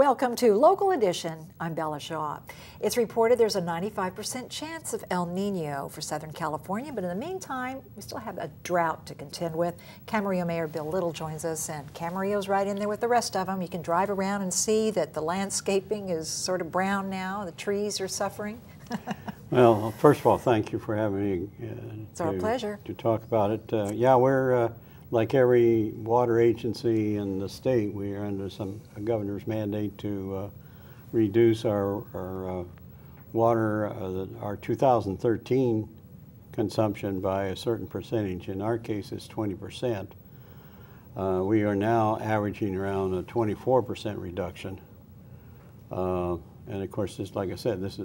Welcome to Local Edition. I'm Bella Shaw. It's reported there's a 95% chance of El Nino for Southern California, but in the meantime, we still have a drought to contend with. Camarillo Mayor Bill Little joins us, and Camarillo's right in there with the rest of them. You can drive around and see that the landscaping is sort of brown now. The trees are suffering. Well, first of all, thank you for having me. It's our pleasure. To talk about it. Yeah, we're like every water agency in the state. We are under a governor's mandate to reduce our water, our 2013 consumption by a certain percentage. In our case, it's 20%. We are now averaging around a 24% reduction. And of course, just like I said, this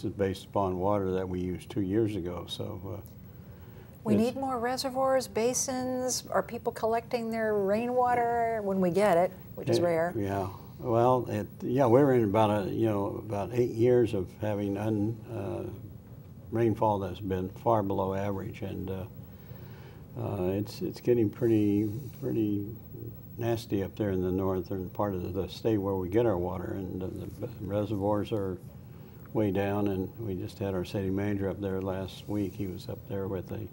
is based upon water that we used 2 years ago. So we need more reservoirs, basins. Are people collecting their rainwater when we get it, which is rare? Yeah. Well, yeah, we're in about about 8 years of having rainfall that's been far below average, and it's getting pretty nasty up there in the northern part of the state where we get our water, and the reservoirs are way down. And we just had our city manager up there last week. He was up there with a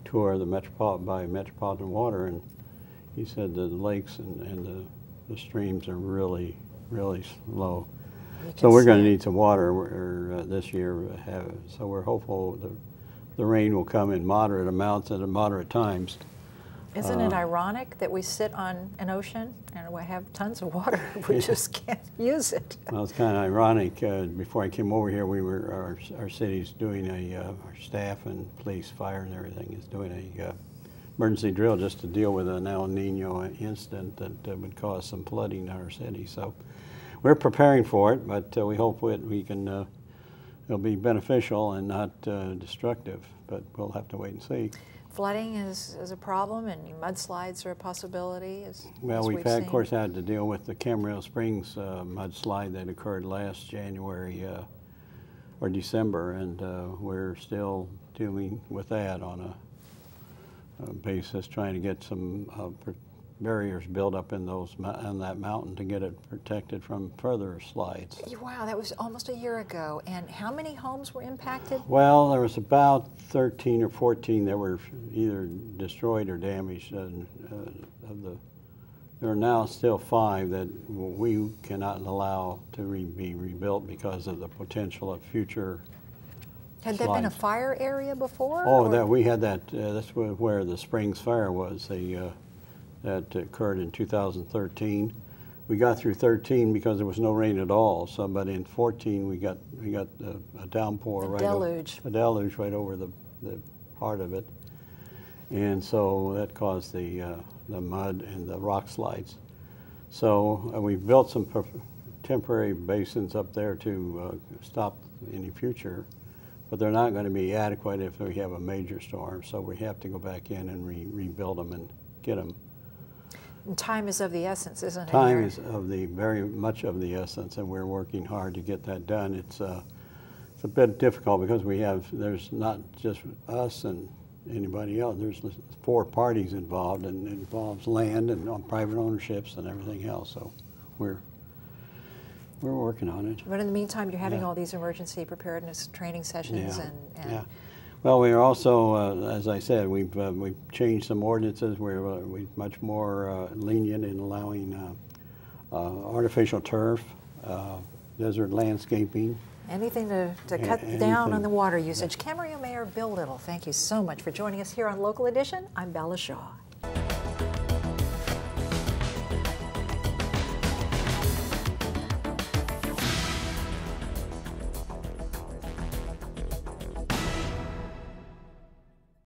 tour of the Metropolitan Water, and he said that the lakes and the streams are really low. So we're going to need some water this year. So we're hopeful the rain will come in moderate amounts and at moderate times. Isn't it ironic that we sit on an ocean and we have tons of water, we just can't use it? Well, it's kind of ironic. Before I came over here, our city's doing our staff and police, fire and everything is doing a emergency drill just to deal with an El Nino incident that would cause some flooding in our city. So we're preparing for it, but we hope it'll be beneficial and not destructive, but we'll have to wait and see. Flooding is a problem, and mudslides are a possibility. Well, we've of course, had to deal with the Camarillo Springs mudslide that occurred last January or December, and we're still dealing with that on a basis, trying to get some barriers built up in on that mountain to get it protected from further slides. Wow, that was almost a year ago. And how many homes were impacted? Well, there was about 13 or 14 that were either destroyed or damaged. There are now still 5 that we cannot allow to be rebuilt because of the potential of future Had there been a fire area before? Oh, we had that. That's where the Springs Fire was. That occurred in 2013. We got through 13 because there was no rain at all. So, but in 14 we got a downpour, a deluge right over the part of it, and so that caused the mud and the rock slides. So we built some temporary basins up there to stop any future, but they're not going to be adequate if we have a major storm. So we have to go back in and rebuild them and get them. And time is of the essence, isn't it? Time is very much of the essence, and we're working hard to get that done. It's a bit difficult because there's not just us and anybody else. There's 4 parties involved, and it involves land and private ownerships and everything else. So we're working on it. But in the meantime, you're having all these emergency preparedness training sessions Yeah. Well, we are also, as I said, we've changed some ordinances. We're much more lenient in allowing artificial turf, desert landscaping. Anything to cut down on the water usage. Camarillo Mayor Bill Little, thank you so much for joining us here on Local Edition. I'm Bella Shaw.